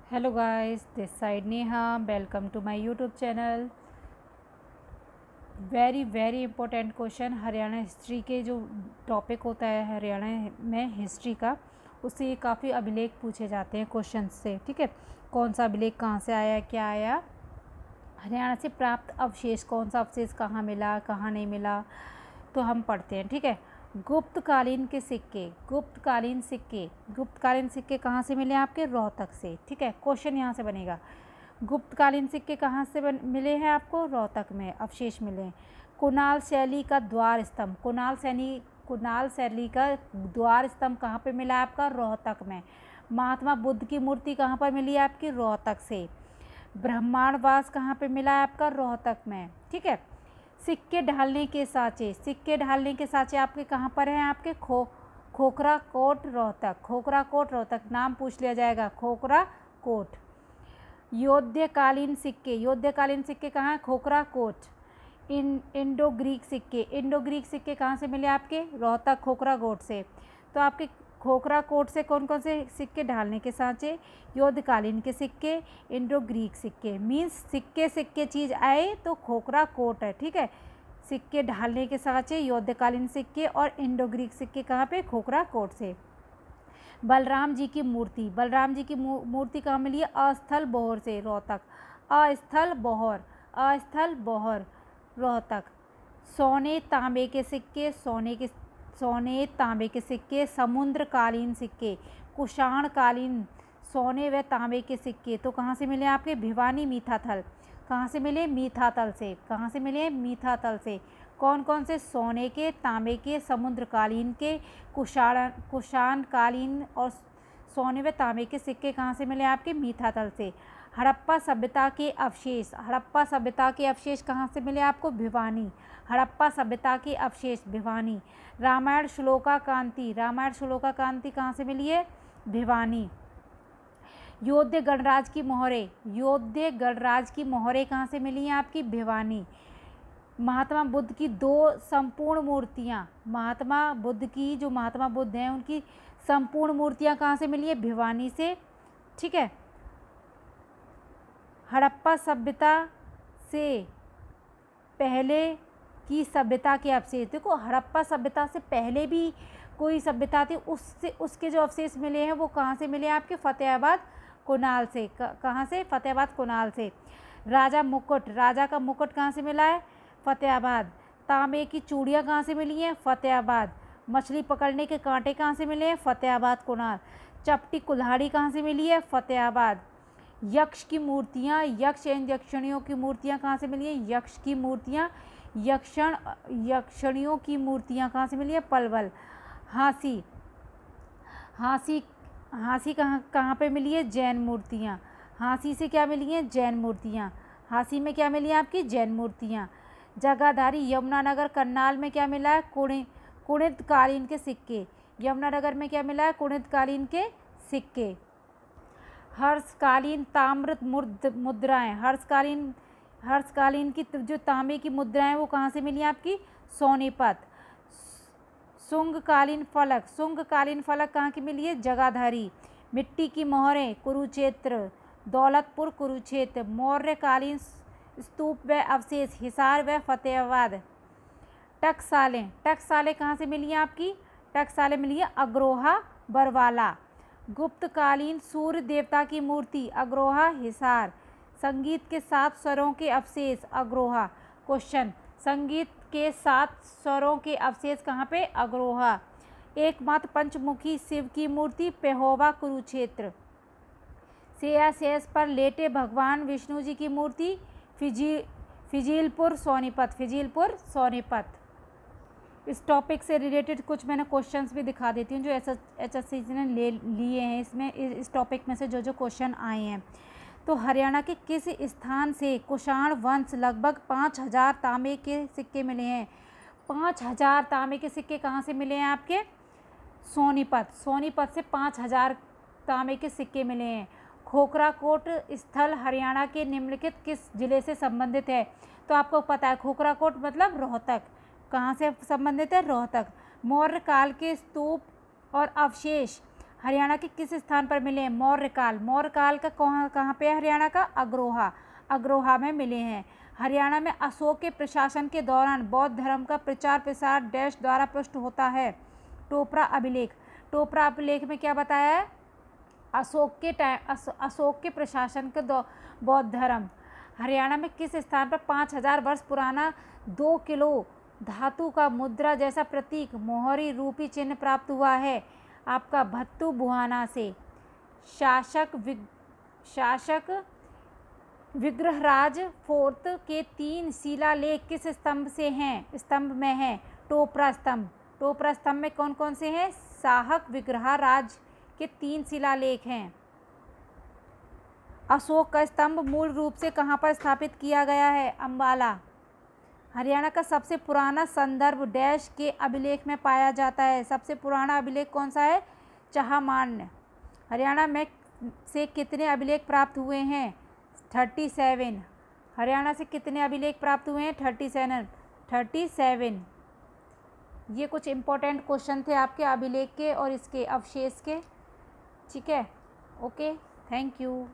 Hello guys, this side Neha. Welcome to my YouTube channel. Very very important question. Haryana history के जो topic होता है हरियाणा में हिस्ट्री का, उससे काफ़ी अभिलेख पूछे जाते हैं क्वेश्चन से। ठीक है, कौन सा अभिलेख कहाँ से आया, क्या आया, हरियाणा से प्राप्त अवशेष, कौन सा अवशेष कहाँ मिला, कहाँ नहीं मिला, तो हम पढ़ते हैं। ठीक है, गुप्तकालीन के सिक्के, गुप्तकालीन सिक्के कहाँ से मिले आपके? रोहतक से। ठीक है, क्वेश्चन यहाँ से बनेगा, गुप्तकालीन सिक्के कहाँ से मिले हैं आपको? रोहतक में अवशेष मिले हैं। कुणाल शैली का द्वार स्तंभ, कुणाल शैली का द्वार स्तंभ कहाँ पे मिला आपका? रोहतक में। महात्मा बुद्ध की मूर्ति कहाँ पर मिली है आपकी? रोहतक से। ब्रह्मांडवास कहाँ पे मिला है आपका? रोहतक में। ठीक है, सिक्के ढालने के साँचे, आपके कहाँ पर हैं? आपके खोखरा कोट रोहतक, नाम पूछ लिया जाएगा, खोखरा कोट। योध्यकालीन सिक्के कहाँ है? खोखरा कोट। इंडो ग्रीक सिक्के कहाँ से मिले आपके? रोहतक खोखरा कोट से। तो आपके खोखरा कोट से कौन कौन से सिक्के ढालने के सांचे? योद्धकालीन के सिक्के, इंडो ग्रीक सिक्के। मीन्स सिक्के चीज़ आए तो खोखरा कोट है। ठीक है, सिक्के ढालने के सांचे योद्धकालीन सिक्के और इंडो ग्रीक सिक्के कहाँ पे? खोखरा कोट से। बलराम जी की मूर्ति कहाँ मिली है? अस्थल बोहर से, रोहतक। अस्थल बोहर रोहतक। सोने तांबे के सिक्के, समुद्रकालीन सिक्के, कुषाणकालीन सोने व तांबे के सिक्के तो कहाँ से मिले आपके? भिवानी मीठाथल। कहाँ से मिले? मीठातल से। कौन कौन से? सोने के, तांबे के, समुद्रकालीन के, कुषाणकालीन और सोने व तांबे के सिक्के कहाँ से मिले आपके? मीठातल से। हड़प्पा सभ्यता के अवशेष कहाँ से मिले आपको? भिवानी। रामायण श्लोका कांति कहाँ से मिली है? भिवानी। योध्य गणराज की मोहरें कहाँ से मिली हैं आपकी? भिवानी। महात्मा बुद्ध की महात्मा बुद्ध हैं उनकी संपूर्ण मूर्तियाँ कहाँ से मिली है? भिवानी से। ठीक है, हड़प्पा सभ्यता से पहले की सभ्यता के अवशेष, देखो हड़प्पा सभ्यता से पहले भी कोई सभ्यता थी, उसके जो अवशेष मिले हैं वो कहाँ से मिले? आपके फतेहाबाद कुणाल से। कहाँ से? फतेहाबाद कुणाल से। राजा का मुकुट कहाँ से मिला है? फतेहाबाद। तांबे की चूड़ियाँ कहाँ से मिली हैं? फतेहाबाद। मछली पकड़ने के कांटे कहाँ से मिले हैं? फतेहाबाद कुणाल। चपटी कुल्हाड़ी कहाँ से मिली है? फतेहाबाद। यक्ष एवं यक्षिणियों की मूर्तियाँ कहाँ से मिली हैं? यक्षिणियों की मूर्तियाँ कहाँ से मिली है? पलवल। हांसी कहाँ पे मिली है? जैन मूर्तियाँ। हांसी से क्या मिली हैं? जैन मूर्तियाँ। हांसी में क्या मिली है आपकी? जैन मूर्तियाँ। जगाधारी यमुनानगर करनाल में क्या मिला है? कुणितकालीन के सिक्के। यमुनानगर में क्या मिला है? कुणितकालीन के सिक्के। हर्षकालीन ताम्र मुद्राएं, हर्षकालीन की जो तांबे की मुद्राएं वो कहाँ से मिली आपकी? सोनीपत। शुंगकालीन फलक कहाँ की मिली है? जगाधारी। मिट्टी की मोहरें, कुरुक्षेत्र, दौलतपुर कुरुक्षेत्र। मौर्यकालीन स्तूप व अवशेष, हिसार व फतेहाबाद। टकसालें कहाँ से मिली हैं आपकी? टकसालें मिली है अग्रोहा बरवाला। गुप्तकालीन सूर्य देवता की मूर्ति, अग्रोहा हिसार। संगीत के 7 स्वरों के अवशेष, अग्रोहा। क्वेश्चन, संगीत के 7 स्वरों के अवशेष कहाँ पे? अग्रोहा। एकमात्र पंचमुखी शिव की मूर्ति, पेहोवा कुरुक्षेत्र। शेष पर लेटे भगवान विष्णु जी की मूर्ति, फिजीलपुर सोनीपत। इस टॉपिक से रिलेटेड कुछ मैंने क्वेश्चंस भी दिखा देती हूँ जो एचएससी ने लिए हैं। इसमें इस टॉपिक में से जो क्वेश्चन आए हैं, तो हरियाणा के किस स्थान से कुषाण वंश लगभग 5000 तांबे के सिक्के मिले हैं? 5000 तांबे के सिक्के कहाँ से मिले हैं आपके? सोनीपत से 5000 तांबे के सिक्के मिले हैं। खोखरा कोट स्थल हरियाणा के निम्नलिखित किस जिले से संबंधित है? तो आपको पता है खोखरा कोट मतलब रोहतक। कहाँ से संबंधित है? रोहतक। मौर्य काल के स्तूप और अवशेष हरियाणा के किस स्थान पर मिले हैं? मौर्यकाल। मौर्यकाल का कहाँ पे है? हरियाणा का अग्रोहा, अग्रोहा में मिले हैं। हरियाणा में अशोक के प्रशासन के दौरान बौद्ध धर्म का प्रचार प्रसार डैश द्वारा पृष्ठ होता है? टोपरा अभिलेख। टोपरा अभिलेख में क्या बताया है? अशोक के प्रशासन के बौद्ध धर्म। हरियाणा में किस स्थान पर 5000 वर्ष पुराना 2 किलो धातु का मुद्रा जैसा प्रतीक मोहरी रूपी चिन्ह प्राप्त हुआ है? आपका भत्तू बुहाना से। शासक विग्रहराज फोर्ट के 3 शिलालेख किस स्तंभ में हैं? टोपरा स्तंभ। टोपरा स्तंभ में कौन कौन से हैं? शासक विग्रहराज के 3 शिलालेख हैं। अशोक का स्तंभ मूल रूप से कहाँ पर स्थापित किया गया है? अंबाला। हरियाणा का सबसे पुराना संदर्भ डैश के अभिलेख में पाया जाता है? सबसे पुराना अभिलेख कौन सा है? चाहमान्य। हरियाणा में से कितने अभिलेख प्राप्त हुए हैं? 37। हरियाणा से कितने अभिलेख प्राप्त हुए हैं? 37। ये कुछ इम्पोर्टेंट क्वेश्चन थे आपके अभिलेख के और इसके अवशेष के। ठीक है, ओके, थैंक यू।